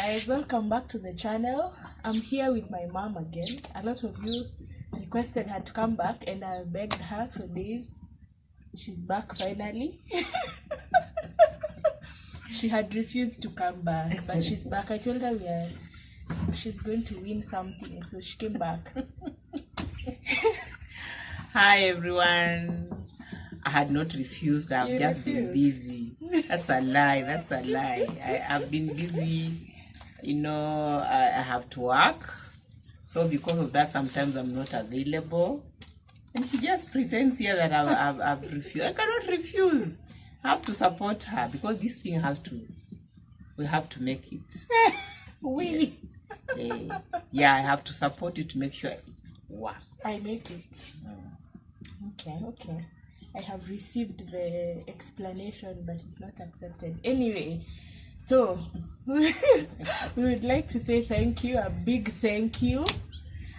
guys, welcome back to the channel. I'm here with my mom again. A lot of you requested her to come back and I begged her for days. She's back finally. She had refused to come back, but she's back. I told her she's going to win something, so she came back. Hi everyone. I had not refused. I've just been busy. That's a lie. That's a lie. I've been busy. I have to work. So because of that, sometimes I'm not available. And she just pretends here that I've refused. I cannot refuse. I have to support her because this thing we have to make it. Yes. Yeah, I have to support you to make sure it works. I make it. Okay. I have received the explanation, but it's not accepted. Anyway, so we would like to say thank you, a big thank you.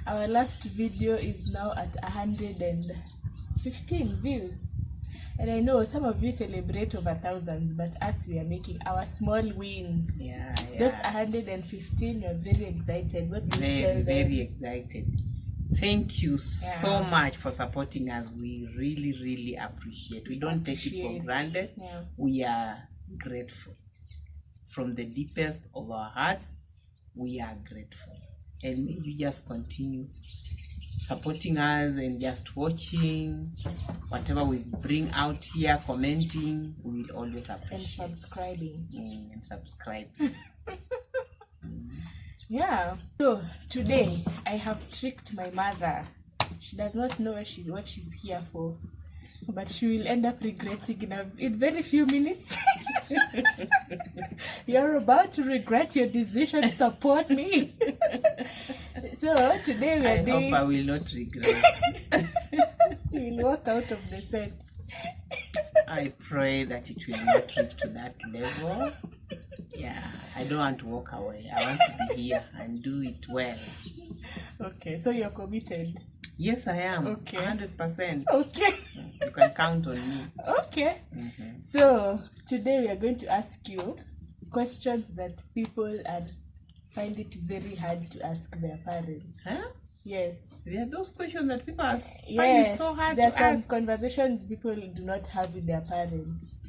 Our last video is now at 115 views. And I know some of you celebrate over thousands, but us, we are making our small wins. Yeah. Those 115, you're very excited. What do you tell them? Very excited. Thank you so much for supporting us. We really, really appreciate. We don't take it for granted. Yeah. We are grateful. From the deepest of our hearts, we are grateful. And may you just continue supporting us and just watching whatever we bring out here, commenting. We will always appreciate. And subscribing. And subscribing. Yeah, so today I have tricked my mother. She does not know what she's here for, but she will end up regretting in very few minutes. You're about to regret your decision to support me. So today we are hope I will not regret. You will walk out of the set. I pray that it will not reach to that level. Yeah, I don't want to walk away. I want to be here and do it well. Okay, so you're committed? Yes, I am. Okay. 100%. Okay. You can count on me. Okay. So today we are going to ask you questions that people find it very hard to ask their parents. Huh? Yes. There are those questions that people find it so hard there to are some ask. Conversations people do not have with their parents.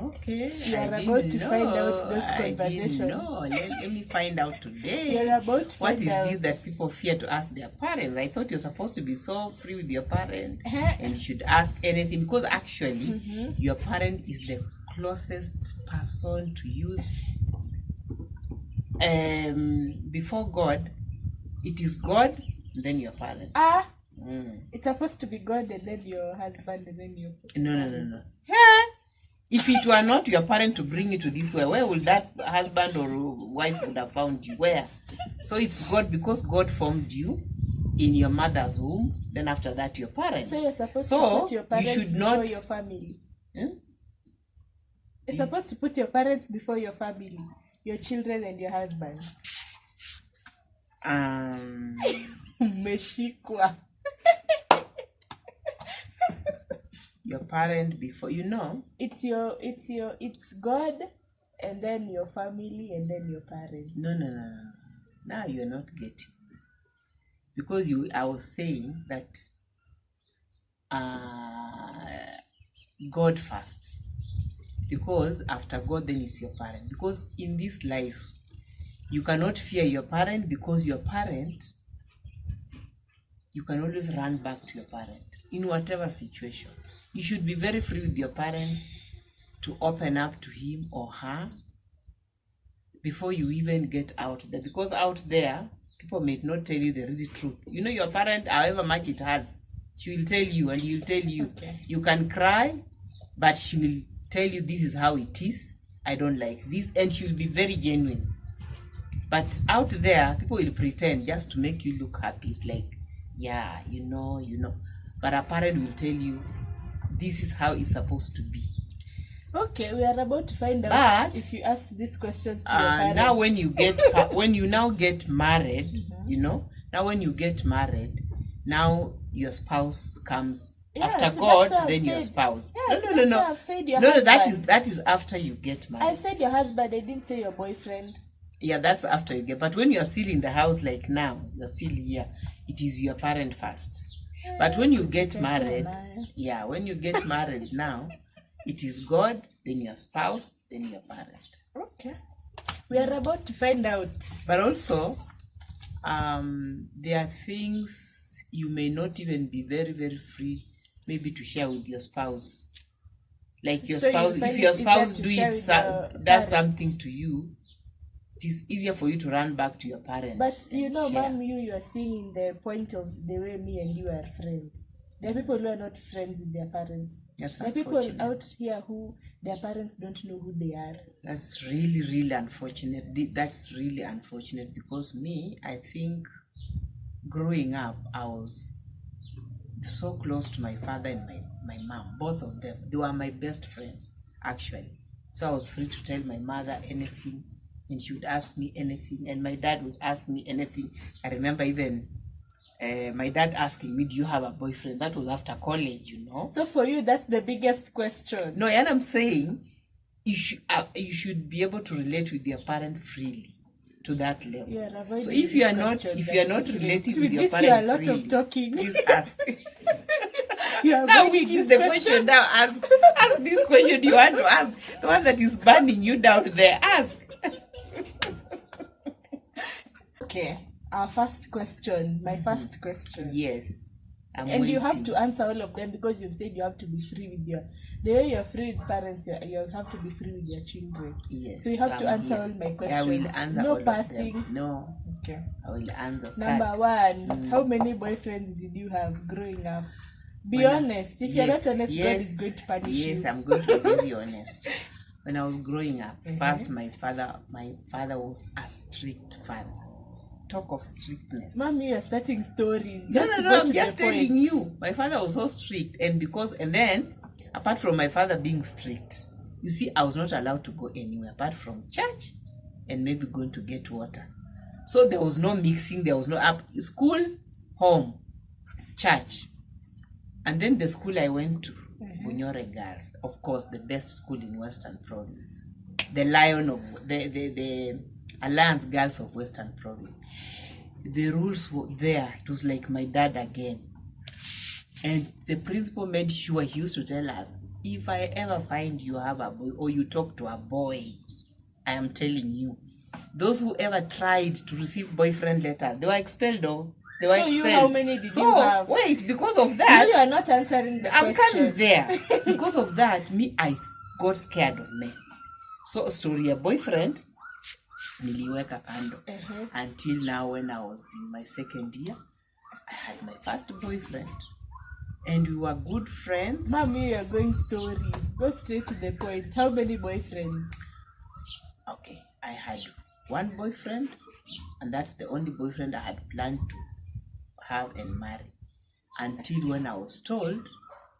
Okay. You are about to find out those conversations. No, let me find out today. You're about to What find out. is this that people fear to ask their parents? I thought you're supposed to be so free with your parent and you should ask anything, because actually your parent is the closest person to you. Before God, it is God, then your parent. It's supposed to be God and then your husband and then your No. Yeah. If it were not your parent to bring you to this way, where would that husband or wife would have found you? Where? So it's God, because God formed you in your mother's womb. Then after that, your parents. So you're supposed to put your parents before your family. You're supposed to put your parents before your family, your children and your husband. Meshikwa. Your parent before, it's God and then your family and then your parents. No. Now you're not getting. Because I was saying that God first. Because after God, then it's your parent. Because in this life, you cannot fear your parent, because your parent, you can always run back to your parent in whatever situation. You should be very free with your parent to open up to him or her before you even get out there. Because out there, people may not tell you the real truth. Your parent, however much it hurts, she will tell you and you'll tell you. Okay. You can cry, but she will tell you this is how it is. I don't like this. And she will be very genuine. But out there, people will pretend just to make you look happy. It's like, yeah, you know. But a parent will tell you, this is how it's supposed to be. Okay, we are about to find out if you ask these questions to your parents. Now when you now get married, now when you get married, now your spouse comes After so God, that's what I've then your said. spouse. Yeah, so that's what I've said, your No, husband. that is after you get I married. said your husband, I didn't say your boyfriend. Yeah, that's after you get. But when you're still in the house, like now, you're still here, it is your parent first. But when you get married, when you get married now, it is God, then your spouse, then your parent. Okay. We are about to find out. But also, there are things you may not even be very, very free, maybe to share with your spouse. Like your spouse, if your spouse does something to you, it is easier for you to run back to your parents. But you know, Mom, you are seeing the point of the way me and you are friends. There are people who are not friends with their parents. There are people out here who their parents don't know who they are. That's really, really unfortunate. That's really unfortunate because me, I think growing up, I was so close to my father and my mom, both of them. They were my best friends, actually. So I was free to tell my mother anything, and she would ask me anything, and my dad would ask me anything. I remember even my dad asking me, do you have a boyfriend? That was after college, you know. So for you, that's the biggest question. No, and I'm saying you should be able to relate with your parent freely to that level. So if you are not relating with your parent freely, a lot of talking. Please ask. Now, which is the question now? Ask this question you want to ask. The one that is burning you down there. Ask. Okay. Our first question. My first question. Yes. I'm and waiting. You have to answer all of them because you've said you have to be free with the way you're free with parents, you have to be free with your children. Yes. So you have to answer all my questions. I will answer no all passing. Of them. No. Okay. I will answer. Number one, how many boyfriends did you have growing up? Be honest. If you're not honest, God is going to punish you. Yes, I'm going to be very honest. When I was growing up, first my father was a strict father. Talk of strictness. Mommy, you're starting stories. No, I'm just telling you. My father was so strict, and then, apart from my father being strict, you see, I was not allowed to go anywhere apart from church and maybe going to get water. So there was no mixing, there was no school, home, church. And then the school I went to, Bunyore Girls, of course, the best school in Western Province. The Lion of the Alliance Girls of Western Province. The rules were there. It was like my dad again. And the principal made sure, he used to tell us, if I ever find you have a boy or you talk to a boy, I am telling you, those who ever tried to receive boyfriend letter, they were expelled though. They were expelled. You, how many did you have? Wait, because of that, you are not answering the question. I'm coming there. Because of that, I got scared of men. So story, a boyfriend, niliweka kando. Until now, when I was in my second year, I had my first boyfriend. And we were good friends. Mommy, you're going stories. Go straight to the point. How many boyfriends? Okay, I had one boyfriend, and that's the only boyfriend I had planned to have and marry. Until when I was told.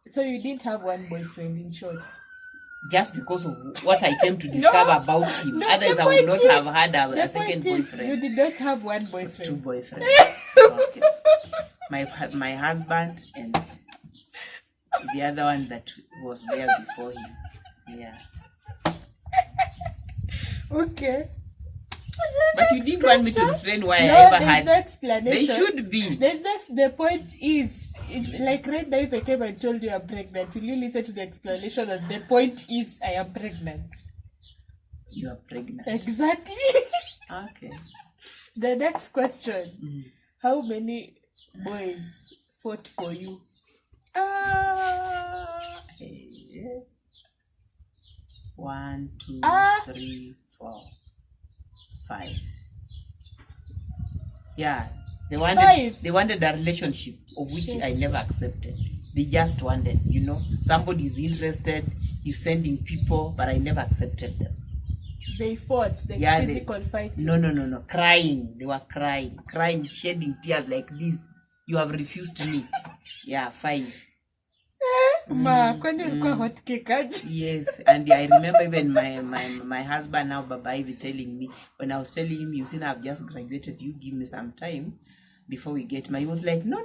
So you didn't have one boyfriend, in short? Just because of what I came to discover about him. Otherwise, I would not have had a second boyfriend. You did not have one boyfriend. Two boyfriends. Okay. My husband and the other one that was there before him. Yeah. Okay. But you didn't want me to explain why I ever had. No explanation. They should be. The point is, like right now, if I came and told you I'm pregnant, will you listen to the explanation? And the point is, I am pregnant. You are pregnant. Exactly. Okay. The next question. How many boys fought for you? 1, 2, 3, 4, 5. Yeah, they wanted a relationship of which I never accepted. They just wanted, somebody is interested, he's sending people, but I never accepted them. They fought, physical fighting. No, crying. They were crying, shedding tears like this. You have refused me. Yeah, 5. Yes, and I remember even my husband now, Baba Ivy, telling me, when I was telling him, you see, I've just graduated, you give me some time before we get married. He was like, no,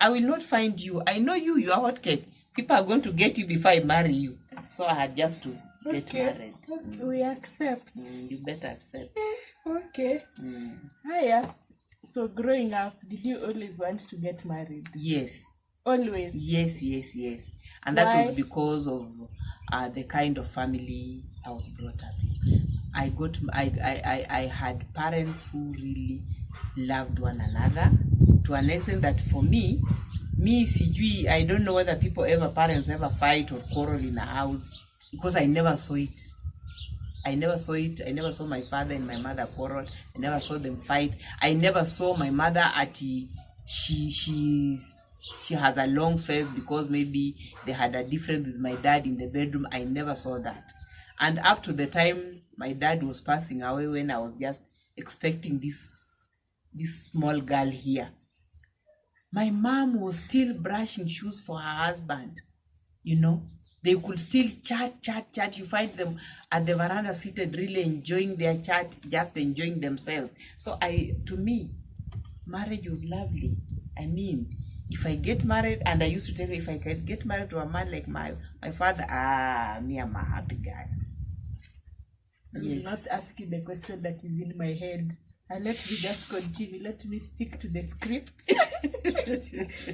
I will not find you. I know you. You are hot cake. People are going to get you before I marry you. So I had just to get married. Okay, we accept. You better accept. Okay. Hiya. So growing up, did you always want to get married? Yes. Always? Yes. And that Why? was because of the kind of family I was brought up in. I had parents who really loved one another to an extent that for me, sijui, I don't know whether parents ever fight or quarrel in a house, because I never saw it. I never saw my father and my mother quarrel. I never saw them fight. I never saw my mother she has a long face because maybe they had a difference with my dad in the bedroom. I never saw that. And up to the time my dad was passing away, when I was just expecting this small girl here, my mom was still brushing shoes for her husband. They could still chat. You find them at the veranda seated, really enjoying their chat, just enjoying themselves. So to me, marriage was lovely. I mean, if I get married, and I used to tell you, if I can get married to a man like my father, me, I'm a happy guy. I will not ask you the question that is in my head. And let me just continue. Let me stick to the script.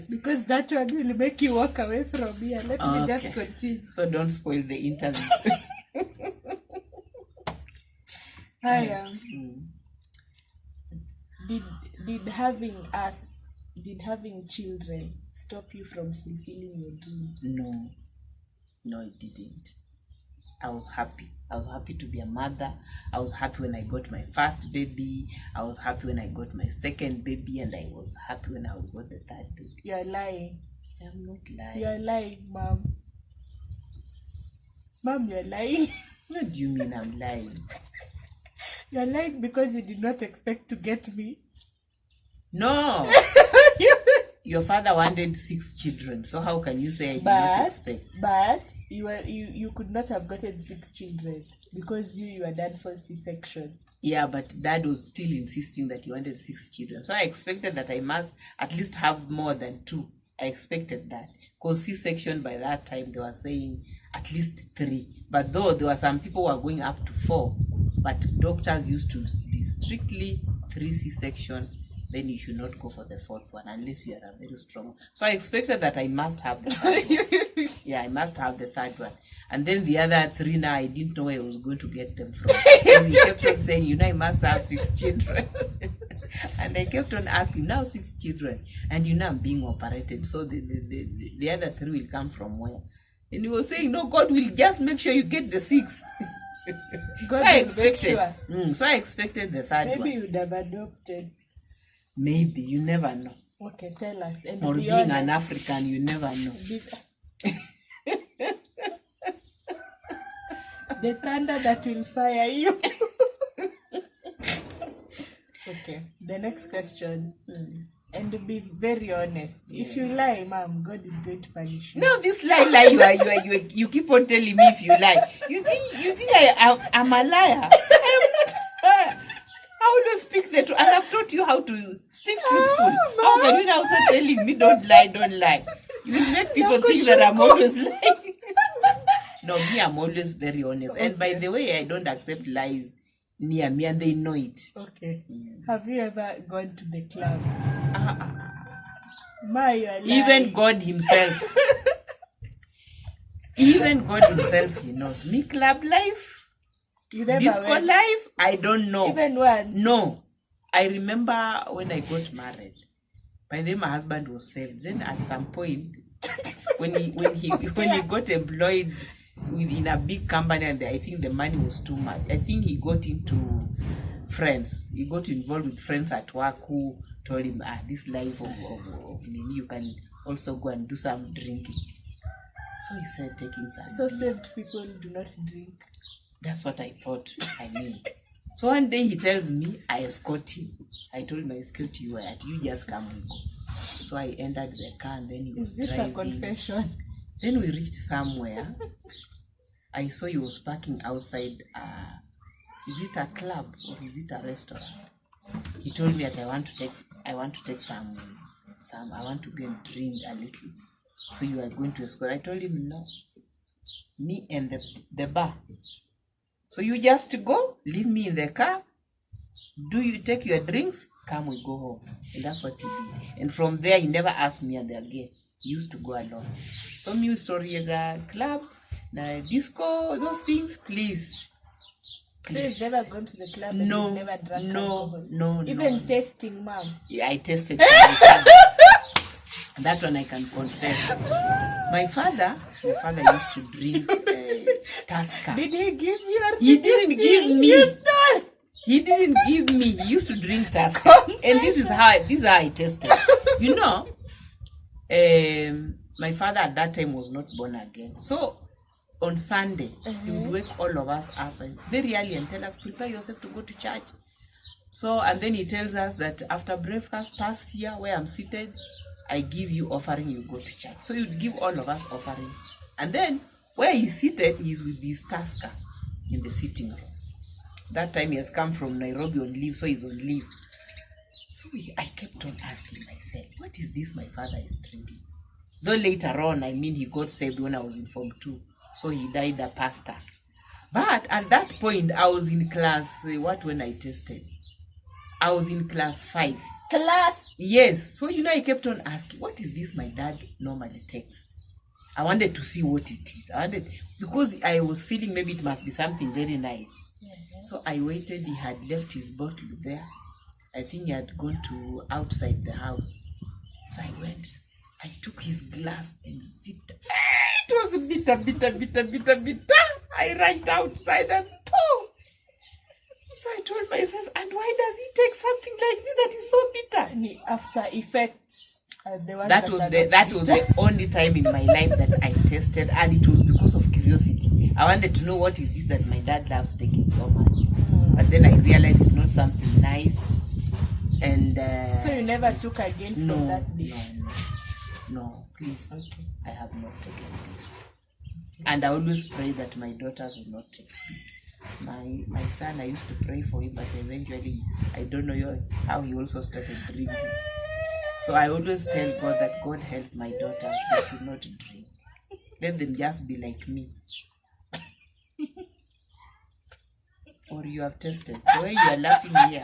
Because that one will make you walk away from me. And let me just continue. So don't spoil the interview. Did having children stop you from fulfilling your dreams? No, it didn't. I was happy. I was happy to be a mother. I was happy when I got my first baby. I was happy when I got my second baby, and I was happy when I got the third baby. You are lying. I'm not lying. You are lying, Mom. Mom, you are lying. What do you mean I'm lying? You are lying because you did not expect to get me. No. Your father wanted 6 children, so how can you say I did not expect? But you could not have gotten 6 children because you were done for C-section. Yeah, but Dad was still insisting that he wanted 6 children. So I expected that I must at least have more than 2. I expected that. Because C-section by that time, they were saying at least 3. But though there were some people who were going up to 4, but doctors used to be strictly 3 C-section. Then you should not go for the 4th one unless you are a very strong. So I expected that I must have the 3rd one. Yeah, I must have the 3rd one. And then the other 3 now, I didn't know where I was going to get them from. And he kept on saying, I must have 6 children. And I kept on asking, now 6 children. And I'm being operated. So the other 3 will come from where? And he was saying, no, God will just make sure you get the 6. God so I expected. Sure. So I expected the 3rd one. Maybe you would have adopted. Maybe, you never know. Okay, tell us. And or being honest. An African, you never know. The thunder that will fire you. Okay, the next question. And be very honest. Yes. If you lie, Mom, God is going to punish you. No, this lie, you keep on telling me if you lie. You think I'm a liar? I am not. I always speak the truth, and I've taught you how to speak truthful. How can you now start telling me don't lie? You will make people think that I'm always lying. No, me, I'm always very honest. Okay. And by the way, I don't accept lies near me, and they know it. Okay. Have you ever gone to the club? Ma, you are lying. Even God himself. Even God himself, he knows. Me, club life. Disco went. Life, I don't know. Even once? No. I remember when I got married. By then my husband was saved. Then at some point, when he got employed in a big company, and I think the money was too much. I think he got into friends. He got involved with friends at work who told him, this life of Nini, you can also go and do some drinking. So he started taking some. So saved people do not drink. That's what I thought. So one day he tells me, I escort him. I told him I escort you. You just come and go. So I entered the car, and then he was driving. Is this a confession? Then we reached somewhere. I saw he was parking outside. Is it a club or is it a restaurant? He told me that I want to take some some. I want to go and drink a little. So you are going to escort. I told him, no. Me and the bar. So you just go, leave me in the car. Do you take your drinks? Come, we go home. And that's what he did. And from there, he never asked me again. He used to go alone. So new story at the club, the disco, those things, please. So you've never gone to the club and you've never drank alcohol? No. Even tasting, mom? Yeah, I tasted for my father. That one I can confess. My father used to drink Tusker. Did he give you? He didn't give me. He didn't give me. He used to drink Tusker. And this is how I tasted. You know, my father at that time was not born again. So on Sunday, he would wake all of us up and very early and tell us, prepare yourself to go to church. So, and then he tells us that after breakfast, pass here where I'm seated, I give you offering, you go to church. So you'd give all of us offering. And then where he's seated, he's with his Tusker in the sitting room. That time he has come from Nairobi on leave, so he's on leave. So I kept on asking myself, what is this my father is drinking? Though later on, he got saved when I was in Form 2. So he died a pastor. But at that point, I was in class, when I tested? I was in class 5. Class? Yes. So, I kept on asking, what is this my dad normally takes? I wanted to see what it is. Because I was feeling maybe it must be something very nice. So I waited. He had left his bottle there. I think he had gone to outside the house. So I went. I took his glass and sipped. It was bitter. I rushed outside and boom. So I told myself, and why does he take something like this that is so bitter? And after effects, that was the only time in my life that I tasted, and it was because of curiosity. I wanted to know what is this that my dad loves taking so much. But then I realized it's not something nice. And so you never took again from that day? No, please. Okay. I have not taken beer. And I always pray that my daughters will not take beer. My son, I used to pray for him, but eventually, I don't know how he also started drinking. So I always tell God that God help my daughters, they should not drink. Let them just be like me. Or you have tested. The way you are laughing here.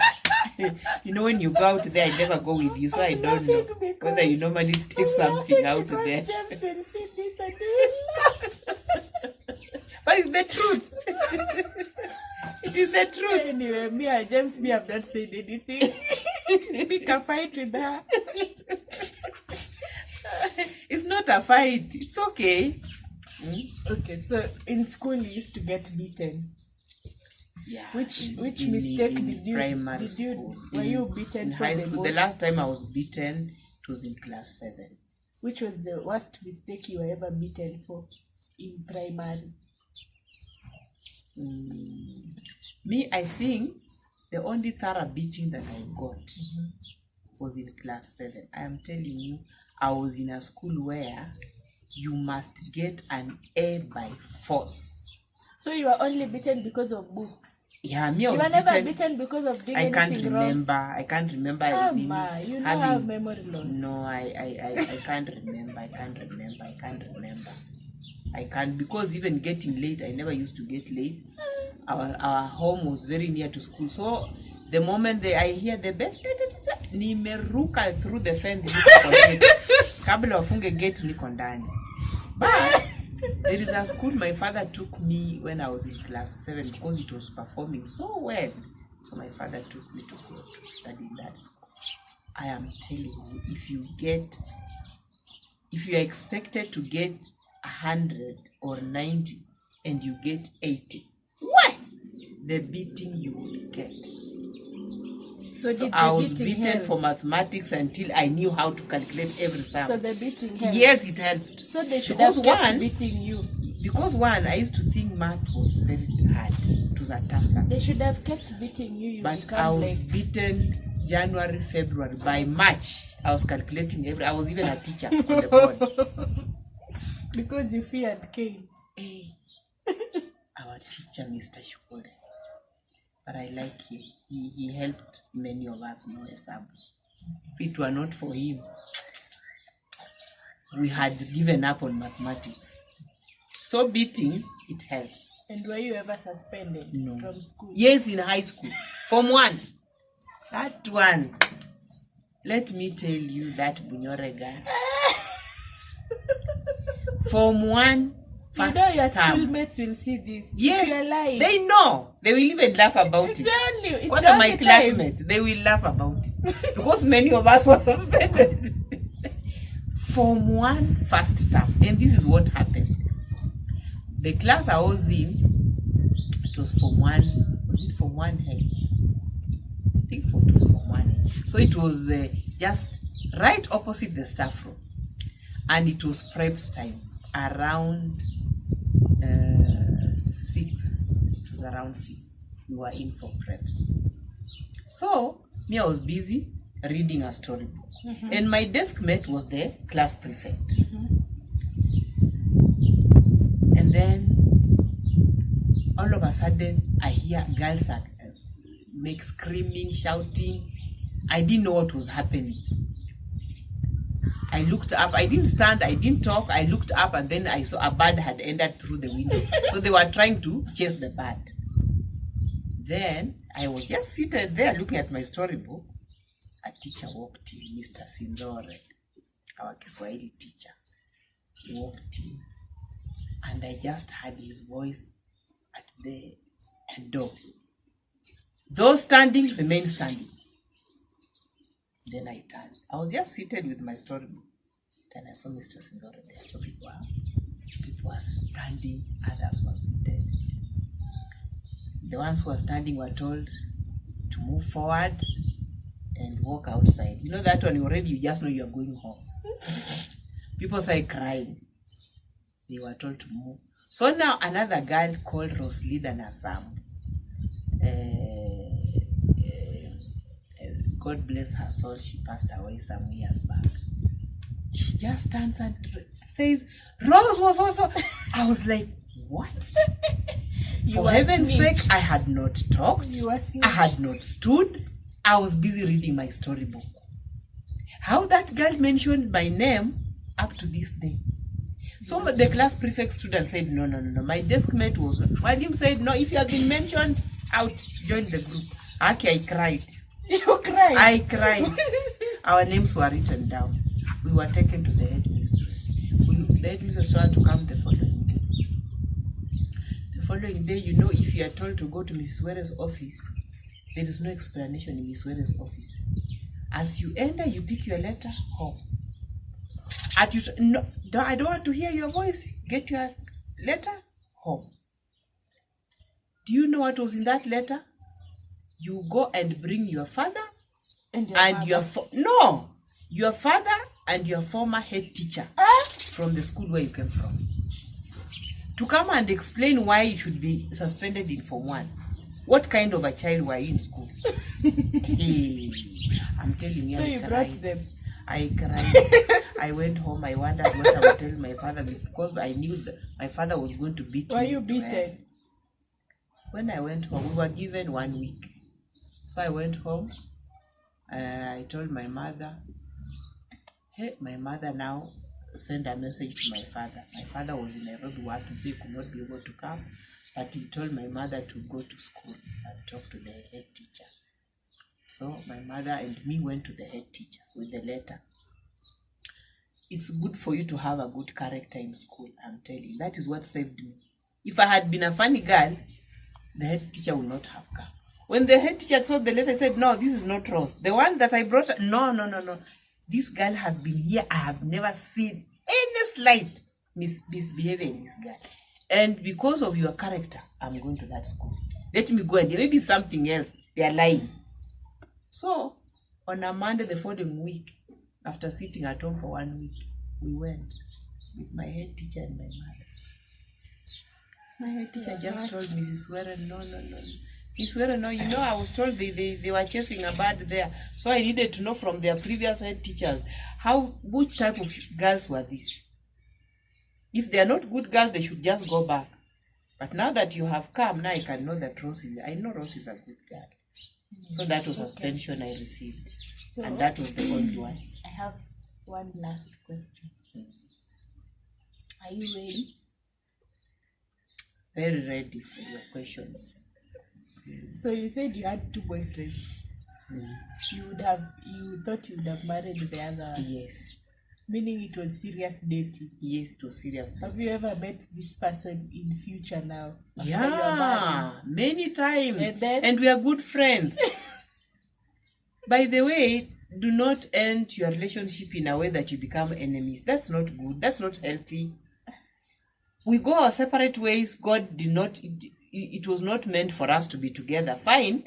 When you go out there, I never go with you, so I don't know whether you normally take something out there. But it's the truth. It is the truth. Anyway, me and James, have not said anything. Pick a fight with her. It's not a fight. It's okay. Okay, so in school you used to get beaten. Yeah. Which mistake did you school. Were you beaten in for high the school? most? The last time I was beaten, it was in class 7. Which was the worst mistake you were ever beaten for in primary? Me, I think the only thorough beating that I got was in class 7. I am telling you, I was in a school where you must get an A by force. So you were only beaten because of books? Yeah, me, I was you were never beaten because of doing anything wrong? I can't remember. You don't have memory loss. No, I can't remember. I can't, because even getting late, I never used to get late. Our home was very near to school. So the moment I hear the bell, nimeruka through the fence. Kabla wafunge gate niko ndani. But there is a school my father took me when I was in class 7 because it was performing so well. So my father took me to go to study in that school. I am telling you, if you are expected to get 100 or 90 and you get 80, what? The beating you will get. So I was beaten for mathematics until I knew how to calculate every sum. So the beating helped? Yes, it helped. So they should have kept beating you. Because I used to think math was very hard. It was a tough subject. They should have kept beating you. But I was beaten January, February. By March, I was calculating I was even a teacher on the board. Because you feared cane. Our teacher, Mr. Shukode. But I like him. He helped many of us know Hesabu. If it were not for him, we had given up on mathematics. So beating, it helps. And were you ever suspended from school? Yes, in high school. Form 1. That one. Let me tell you that Bunyore guy. Form 1, first you know your term. schoolmates will see this. Yes, You're lying. they know. They will even laugh about it. It's What the are my only classmates? They will laugh about it. Because many of us were suspended. Form 1, first term. And this is what happened. The class I was in, it was Form 1. Was it Form 1H? I think it was Form 1H. So it was just right opposite the staff room. And it was preps time. Around 6. It was around 6. We were in for preps. So, me, I was busy reading a storybook. And my desk mate was the class prefect. And then, all of a sudden, I hear girls make screaming, shouting. I didn't know what was happening. I looked up. I didn't stand. I didn't talk. I looked up, and then I saw a bird had entered through the window. So they were trying to chase the bird. Then I was just seated there looking at my storybook. A teacher walked in, Mr. Sindore, our Kiswahili teacher. He walked in, and I just heard his voice at the door. Those standing remained standing. Then I turned. I was just seated with my storybook. Then I saw Mr. Sindore there. So people were standing, others were seated. The ones who were standing were told to move forward and walk outside. You know that one already, you just know you are going home. People started crying. They were told to move. So now another girl called Roslida Nasam, God bless her soul, she passed away some years back. She just stands and says, Rose was also... I was like, what? For heaven's sake, I had not talked. I had not stood. I was busy reading my storybook. How that girl mentioned my name up to this day. So the class prefect stood and said, no. My desk mate was... William said, no, if you have been mentioned, out, join the group. Okay, I cried. You cried? I cried. Our names were written down. We were taken to the headmistress. The headmistress wanted to come the following day. The following day, you know, if you are told to go to Mrs. Were's office, there is no explanation in Mrs. Were's office. As you enter, you pick your letter home. No, I don't want to hear your voice. Get your letter home. Do you know what was in that letter? You go and bring your father and your father and your former head teacher from the school where you came from to come and explain why you should be suspended in Form 1. What kind of a child were you in school? Hey, I'm telling you. So you brought them. I cried. I went home. I wondered what I would tell my father, because I knew that my father was going to beat me. Were you beaten? When I went home, we were given 1 week. So I went home. I told my mother. Hey, my mother now sent a message to my father. My father was in Nairobi working, so he could not be able to come. But he told my mother to go to school and talk to the head teacher. So my mother and me went to the head teacher with the letter. It's good for you to have a good character in school, I'm telling you. That is what saved me. If I had been a funny girl, the head teacher would not have come. When the head teacher saw the letter, he said, no, this is not Rose. The one that I brought, no. This girl has been here. I have never seen any slight misbehavior in this girl. And because of your character, I'm going to that school. Let me go, and there may be something else. They are lying. So, on a Monday the following week, after sitting at home for 1 week, we went with my head teacher and my mother. My head teacher just told Mrs. Warren, no. Mrs. Warren, no, you know, I was told they were chasing a bird there. So I needed to know from their previous head teachers, which type of girls were these? If they are not good girls, they should just go back. But now that you have come, now I can know that I know Rose is a good girl. So that was suspension I received. So, and that was the only one. I have one last question. Are you ready? Very ready for your questions. So you said you had 2 boyfriends. You thought you would have married the other one. Yes. Meaning it was serious dating. Yes, it was serious dating. Have you ever met this person in future now? Yeah, many times. And we are good friends. By the way, do not end your relationship in a way that you become enemies. That's not good. That's not healthy. We go our separate ways. God did not, it was not meant for us to be together. Fine.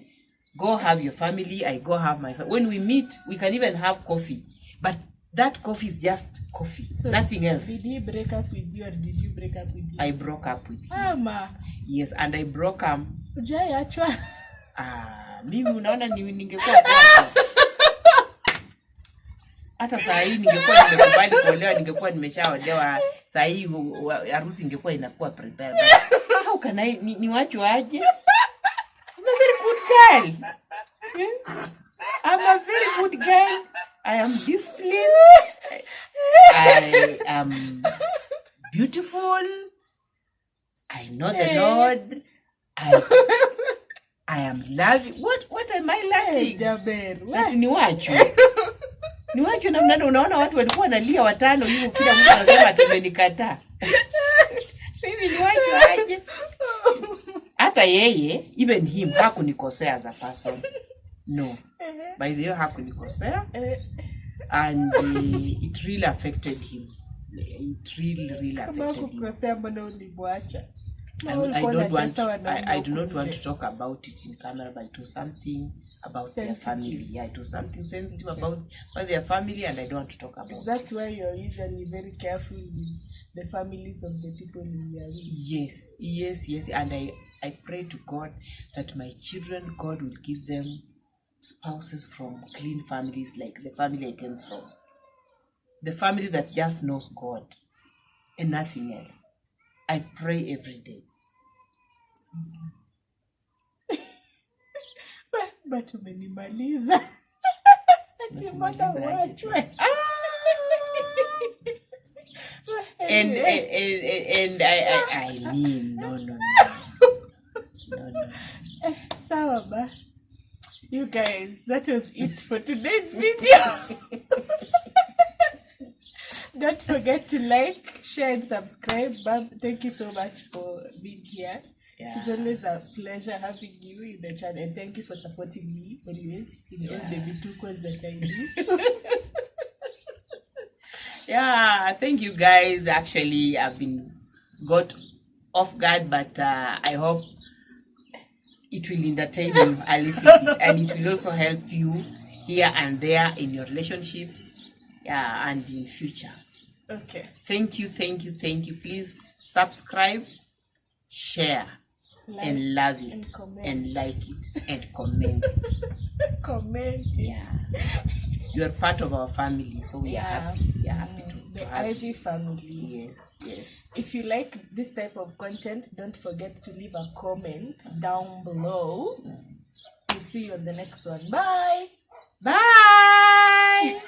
Go have your family. I go have my family. When we meet, we can even have coffee. But that coffee is just coffee. So nothing else. Did he break up with you or did you break up with him? I broke up with him. Ama. Yes, and I broke up. Ujaiachwa. Mimi unaona ningekuwa kwako. Hata saa hii ningekuwa nimekubali kuolewa, ningekuwa nimeshaolewa. Saa hii harusi ingekuwa inakuwa prepared. How can I niwachwe aje? I'm a very good girl. I'm a very good girl. I am disciplined. I am beautiful. I know the Lord. I am loving. What am I lacking? Ati niwachwe. Niwachwe na mnano. Unaona watu walikuwa wanalia 5 hivyo, kila mtu anasema tumenikataa. Mimi niwachwe aje? Hata yeye, even him, hakunikosea as a person. No. By the way, hakunikosea. And it really affected him. It really affected him. I do not want to talk about it in camera, but it was something about sensitive. Their family. Yeah, it was something sensitive about their family, and I don't want to talk about it. That's why you're usually very careful with the families of the people in your life. Yes. And I pray to God that my children, God will give them spouses from clean families like the family I came from. The family that just knows God and nothing else. I pray every day. But umenimaliza. Ati mbona wachwe. And I mean, no. Sawa basi. You guys, that was it for today's video. Don't forget to like, share, and subscribe. Bab, thank you so much for being here. Yeah. It's always a pleasure having you in the channel, and thank you for supporting me always in all the vitucos that I do. Yeah, thank you guys. Actually, I've been got off guard, but I hope it will entertain you a little bit, and it will also help you here and there in your relationships, and in future. Okay. Thank you. Please subscribe, share, and love it, and like it, and comment it. Comment it. Yeah. You are part of our family, so we are happy. We are happy the Ivy family. Yes. If you like this type of content, don't forget to leave a comment down below. We'll see you on the next one. Bye. Bye.